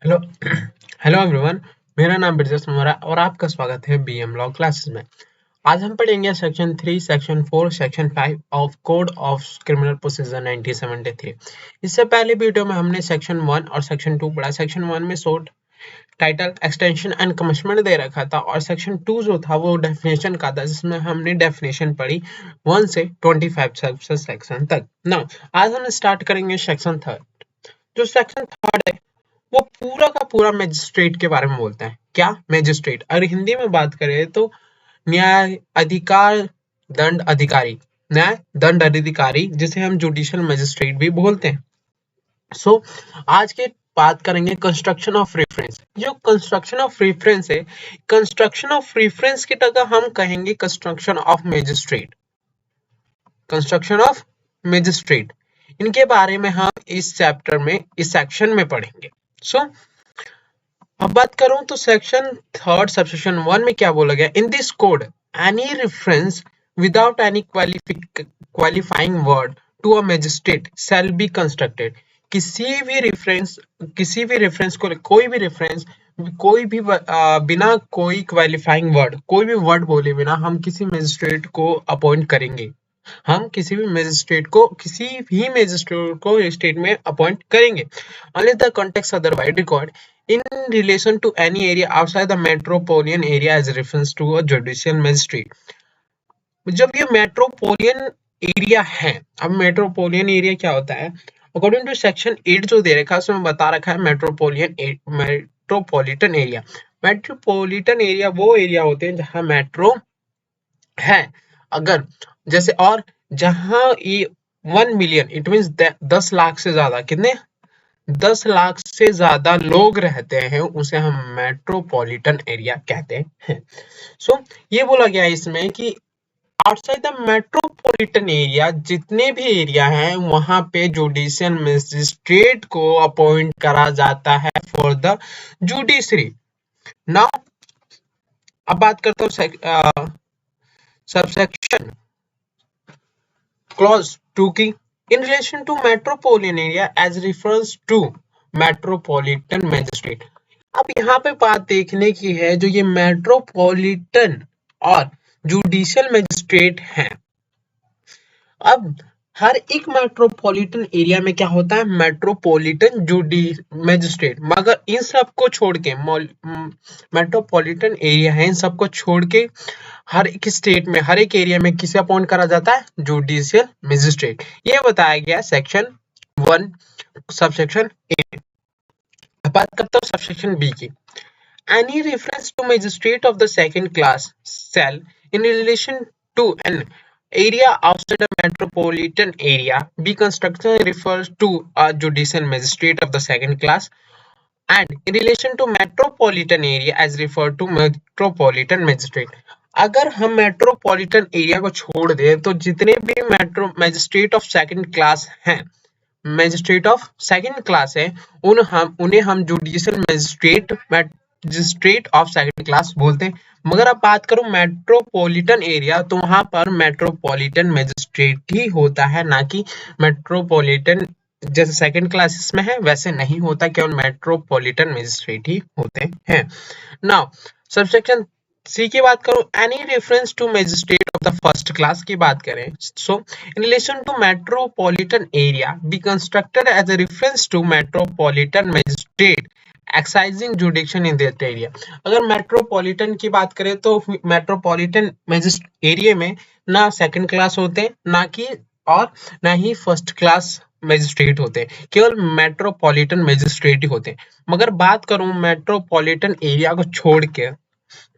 Hello hello everyone. मेरा नाम ब्रजेश मोरा और आपका स्वागत है बीएम लॉ क्लासेस में। आज हम पढ़ेंगे section 3, section 4, section 5 of code of criminal procedure 1973। इससे पहले वीडियो में हमने सेक्शन 1 और सेक्शन 2 पढ़ा। सेक्शन 1 में short title, extension and commitment दे रखा था और सेक्शन 2 जो था वो डेफिनेशन का था, जिसमें हमने डेफिनेशन पढ़ी 1 से 25 सेक्शन तक। ना आज हम स्टार्ट करेंगे सेक्शन 3। जो सेक्शन 3 है वो पूरा का पूरा मैजिस्ट्रेट के बारे में बोलता है। क्या? मैजिस्ट्रेट। अगर हिंदी में बात करें तो न्याय अधिकार दंड अधिकारी, न्याय दंड अधिकारी, जिसे हम जुडिशियल मैजिस्ट्रेट भी बोलते हैं। सो आज के बात करेंगे कंस्ट्रक्शन ऑफ रेफरेंस। जो कंस्ट्रक्शन ऑफ रेफरेंस है, कंस्ट्रक्शन ऑफ रेफरेंस की जगह हम कहेंगे construction of magistrate. Construction of magistrate, इनके बारे में हम इस चैप्टर में, इस सेक्शन में पढ़ेंगे। सो अब बात करूं तो सेक्शन 3 सबसेक्शन 1 में क्या बोला गया? In this code any reference without any qualifying word to a magistrate shall be constructed. किसी भी रेफरेंस को, कोई भी रेफरेंस, कोई भी बिना कोई क्वालिफाइंग वर्ड, कोई भी वर्ड बोले बिना हम किसी मैजिस्ट्रेट को अपॉइंट करेंगे। हम किसी भी मैजिस्ट्रेट को स्टेट में अपॉइंट करेंगे unless the context otherwise required in relation to any area outside the metropolitan area as reference to a judicial magistrate। जब ये मेट्रोपोलियन एरिया है, अब मेट्रोपोलियन एरिया क्या होता है? अकॉर्डिंग टू सेक्शन 8 जो दे रखा है उसमें बता रखा है मेट्रोपोलिटन एरिया। मेट्रोपोलिटन एरिया वो एरिया होते हैं जहां मेट्रो है। अगर जैसे, और जहां ये 1 मिलियन, इट मीन 10 लाख से ज्यादा, कितने? 10 लाख से ज्यादा लोग रहते हैं, उसे हम मेट्रोपॉलिटन एरिया कहते हैं। सो ये बोला गया है इसमें कि आउटसाइड द मेट्रोपॉलिटन एरिया, जितने भी एरिया हैं वहां पे जुडिशियल मजिस्ट्रेट को अपॉइंट करा जाता है फॉर द जुडिशरी। नाउ अब बात करता हूँ सबसेक्शन क्लॉज 2 की। In relation to metropolitan area as refers to metropolitan magistrate. अब यहाँ पे बात देखने की है, जो ये मेट्रोपॉलिटन और जुडिशियल मैजिस्ट्रेट हैं, अब हर एक मेट्रोपॉलिटन एरिया में क्या होता है? मेट्रोपॉलिटन जुडी मैजिस्ट्रेट। मगर इन सबको छोड़ के, मेट्रोपॉलिटन एरिया है, इन सबको छोड़ के हर एक स्टेट में, हर एक एरिया में किसे अपॉइंट करा जाता है? Judicial magistrate. ये बताया गया सेक्शन 1 सबसेक्शन ए में। अब बात करता हूँ सबसेक्शन बी की। Any reference to magistrate of the second class shall in relation to an area outside a metropolitan area be construction refers to a judicial magistrate of the second class and in relation to metropolitan area as referred to metropolitan magistrate। अगर हम metropolitan area को छोड़ दें तो जितने भी magistrate of second class हैं, magistrate of second class है, उन्हें हम judicial magistrate of second class बोलते हैं। मगर अब बात करूं मेट्रोपॉलिटन एरिया, तो वहां पर मेट्रोपॉलिटन मैजिस्ट्रेट ही होता है, ना कि मेट्रोपॉलिटन जैसे सेकंड क्लासेस में है वैसे नहीं होता, केवल मेट्रोपॉलिटन मैजिस्ट्रेट ही होते हैं। नाउ सबसेक्शन सी की बात करूं, any reference to magistrate of the first class की बात करें, so in relation to metropolitan area be constructed as a reference to metropolitan magistrate exercising jurisdiction in that area. अगर metropolitan की बात करें तो मेट्रोपॉलिटन एरिया में ना सेकंड क्लास होते हैं, ना कि और ना ही फर्स्ट क्लास मैजिस्ट्रेट होते हैं, केवल मेट्रोपॉलिटन मैजिस्ट्रेट ही होते हैं। मगर बात करूं मेट्रोपॉलिटन एरिया को छोड़ के,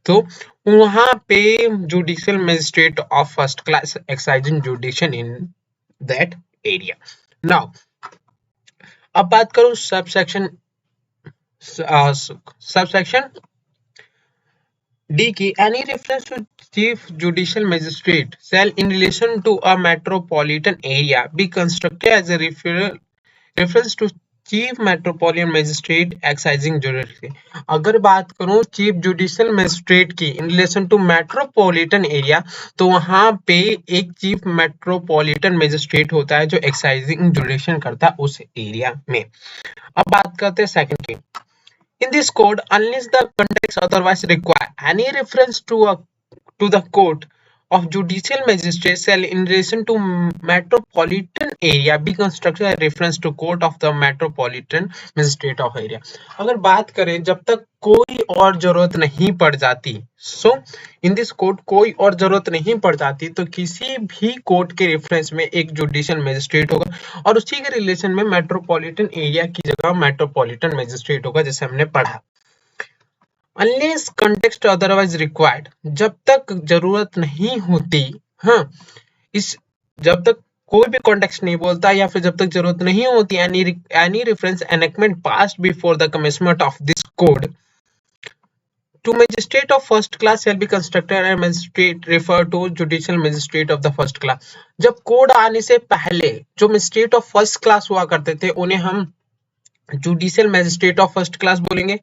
तो वहां पे judicial magistrate of first class exercising jurisdiction in that area. Now अब बात करूं सबसेक्शन डी की। Any reference to chief judicial magistrate shall in relation to a metropolitan area be constructed as a reference to chief metropolitan magistrate exercising judiciary. अगर बात करूं chief judicial magistrate की in relation to metropolitan area, तो वहां पे एक chief metropolitan magistrate होता है जो एक्साइजिंग जुडिशन करता है उस एरिया में। अब बात करते हैं सेकंड की। In this code, unless the context otherwise require, any reference to the court of judicial magistrate shall in relation to metropolitan area be constructed a reference to court of the metropolitan magistrate of area. अगर बात करें जब तक कोई और जरूरत नहीं पड़ जाती, इन दिस कोर्ट कोई और जरूरत नहीं पड़ जाती तो किसी भी कोर्ट के रेफरेंस में एक जुडिशियल मैजिस्ट्रेट होगा और उसी के रिलेशन में मेट्रोपॉलिटन एरिया की जगह मेट्रोपॉलिटन मैजिस्ट्रेट होगा, जैसे हमने पढ़ा। अनलेस कंटेक्स्ट अदरवाइज रिक्वायर्ड, जब तक जरूरत नहीं होती, हाँ, जब तक कोई भी कॉन्टेक्स्ट नहीं बोलता या फिर जब तक जरूरत नहीं होती, any reference enactment passed before the commencement of this code to magistrate of first class shall be constructed and magistrate refer to judicial magistrate of the first class। जब कोड आने से पहले जो मजिस्ट्रेट ऑफ फर्स्ट क्लास हुआ करते थे उन्हें हम judicial magistrate of first class बोलेंगे।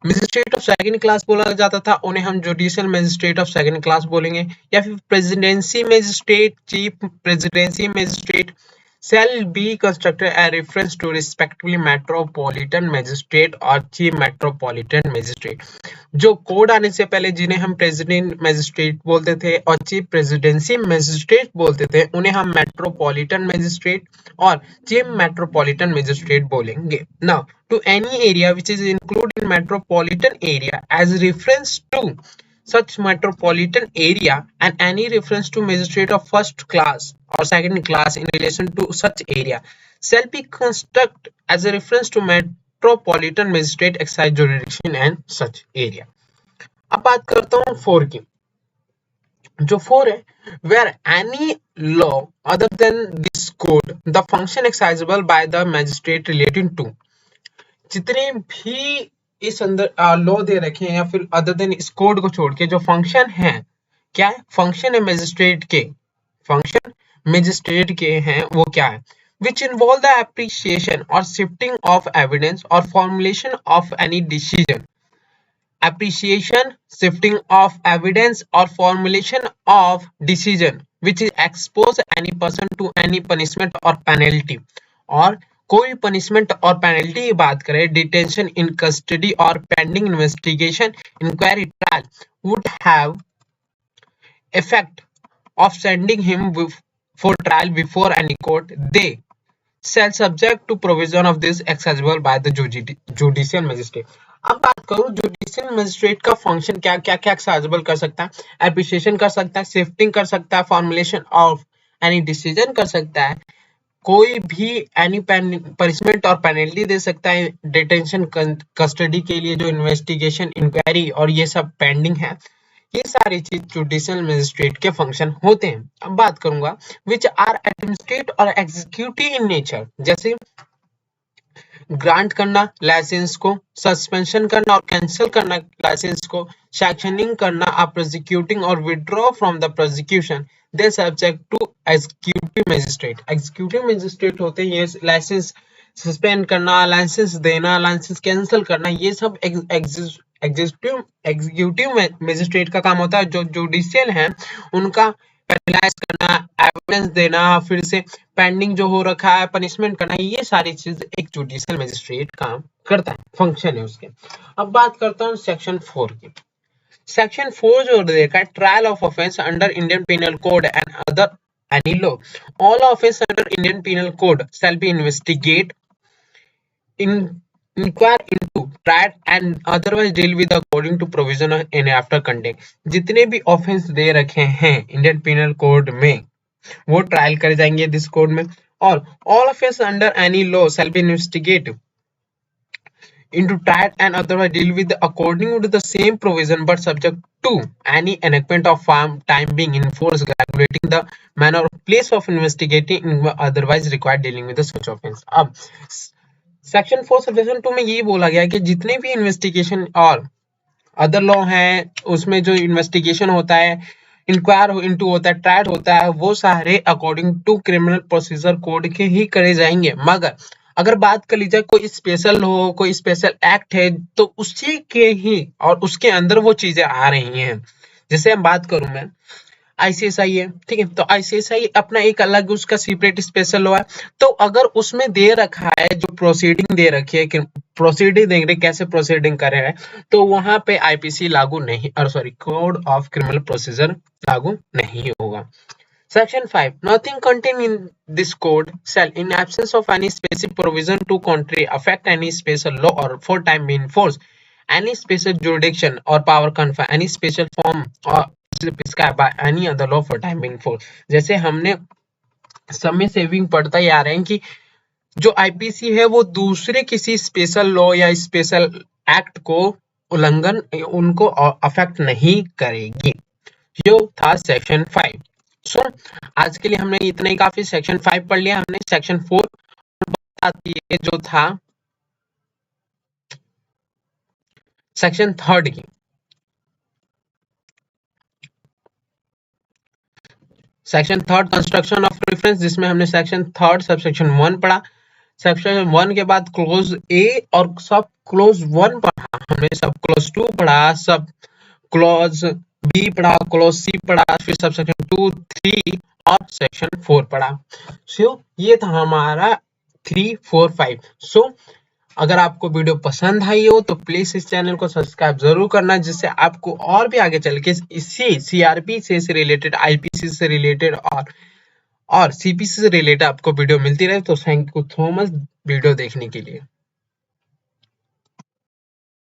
मजिस्ट्रेट ऑफ सेकंड क्लास बोला जाता था, उन्हें हम judicial magistrate of second class बोलेंगे। या फिर presidency magistrate, chief presidency magistrate shall be constructed a reference to respectively metropolitan magistrate और chief metropolitan magistrate। जो कोड आने से पहले जिन्हें हम प्रेसिडेंट मैजिस्ट्रेट बोलते थे और चीफ प्रेसिडेंसी मैजिस्ट्रेट बोलते थे उन्हें हम मेट्रोपॉलिटन मैजिस्ट्रेट और चीफ मेट्रोपॉलिटन मैजिस्ट्रेट बोलेंगे। Now to any area which is included in metropolitan area as reference to such metropolitan area and any reference to magistrate of first class or second class in relation to such area shall be constructed as a reference to metropolitan magistrate exercise jurisdiction and such area। अब बात करता हूँ 4 की। जो 4 है, where any law other than this code the function exercisable by the magistrate relating to, जितने भी इस अंदर लॉ दे रखे हैं या फिर अदर देन इस कोड को छोड़ के जो फंक्शन है, क्या है? फंक्शन है मैजिस्ट्रेट के, फंक्शन मैजिस्ट्रेट के हैं वो क्या है? which involve the appreciation or shifting of evidence or formulation of any decision, appreciation, shifting of evidence or formulation of decision which is expose any person to any punishment or penalty, और कोई punishment और penalty की बात करें, detention in custody और pending investigation, inquiry, trial would have effect of sending him for trial before any court, they shall subject to provision of this accessible by the judicial magistrate। अब बात करूं judicial magistrate का function क्या क्या क्या एक्साइजेबल कर सकता है? एप्रिसिएशन कर सकता है, शिफ्टिंग कर सकता है, फॉर्मुलेशन ऑफ एनी डिसीजन कर सकता है, कोई भी एनी पनिशमेंट और पेनल्टी दे सकता है, डिटेंशन कस्टडी के लिए जो इन्वेस्टिगेशन, इंक्वायरी और ये सब पेंडिंग है, ये सारी चीज जुडिशियल मैजिस्ट्रेट के फंक्शन होते हैं। अब बात करूंगा विच आर एडमिनिस्ट्रेटिव और एग्जीक्यूटिव इन नेचर, जैसे ग्रांट करना लाइसेंस को, सस्पेंशन करना और कैंसिल करना लाइसेंस को, सैंक्शनिंग करना, प्रोसिक्यूटिंग और withdraw from the prosecution, they subject to executive magistrate. Executive magistrate होते हैं, ये लाइसेंस सस्पेंड करना, लाइसेंस देना, लाइसेंस कैंसिल करना, ये सब एग्जीक्यूटिव मैजिस्ट्रेट का काम होता है। जो जुडिशियल है उनका पेनलाइज करना, एविडेंस देना, फिर से पेंडिंग जो हो रखा है पनिशमेंट करना, ये सारी चीज एक जुडिशियल मैजिस्ट्रेट काम करता है, फंक्शन है उसके। अब बात करता हूँ सेक्शन 4 की। सेक्शन 4 जो देखा है, trial of offence under Indian penal code and other any law, all offence under Indian penal code shall be investigate, inquire into, tried and otherwise deal with according to provision in after conduct। जितने भी offence दे रखे हैं Indian penal code में वो trial करे जाएंगे this code में, और all offense under any law shall be investigated into, tried and otherwise deal with according to the same provision but subject to any enactment of time being enforced regulating the manner or place of investigating otherwise required dealing with the such offense। अब section 4 subsection 2 में ये बोला गया है कि जितने भी investigation और अदर लॉ हैं उसमें जो इन्वेस्टिगेशन होता है, इंक्वायर इनटू होता है, ट्रायल होता है, वो सारे according to criminal procedure code के ही करे जाएंगे। मगर अगर बात कर ली जाए कोई स्पेशल हो, कोई स्पेशल एक्ट है, तो उसी के ही और उसके अंदर वो चीजें आ रही हैं। जैसे हम बात करूं मैं, आईसीएसआई है, ठीक है। तो आईसीएसआई अपना एक अलग उसका सेपरेट स्पेशल लॉ है। तो अगर उसमें दे रखा है, जो प्रोसीडिंग दे रखी है कि प्रोसीडिंग देख रहे कैसे प्रोसीडिंग कर रहे हैं, तो वहां पे आईपीसी लागू नहीं, और sorry, code of criminal procedure लागू नहीं होगा। Section 5. Nothing contained in this code shall, in absence of any specific provision to contrary, affect any special law or for time be in force, any special jurisdiction or power confer, any special form or prescribed by any other law for time being force। जैसे हमने समय saving पढ़ता ही आ रहे हैं कि जो IPC है वो दूसरे किसी स्पेशल लॉ या स्पेशल एक्ट को उल्लंघन उनको अफेक्ट नहीं करेगी। यो था सेक्शन 5। सो आज के लिए हमने इतना ही काफी। सेक्शन 5 पढ़ लिया हमने। सेक्शन 4 आती है जो था सेक्शन 3 की। सेक्शन 3 कंस्ट्रक्शन ऑफ रेफरेंस, जिसमें हमने सेक्शन 3 सबसेक्शन 1 पढ़ा। सेक्शन 1 के बाद क्लोज ए और सब क्लोज 1 पढ़ा हमने, सब क्लोज 2 पढ़ा, सब क्लोज बी पढ़ा, क्लोज सी पढ़ा, फिर सबसेक्शन 2, 3 और सेक्शन 4 पढ़ा। सो ये था हमारा 3, 4, 5। सो अगर आपको वीडियो पसंद आई हो तो प्लीज इस चैनल को सब्सक्राइब जरूर करना, जिससे आपको और भी आगे चल के इसी सीआरपी से रिलेटेड, आईपीसी से रिलेटेड और सीपीसी से रिलेटेड आपको वीडियो मिलती रहे। तो thank you so much video देखने के लिए।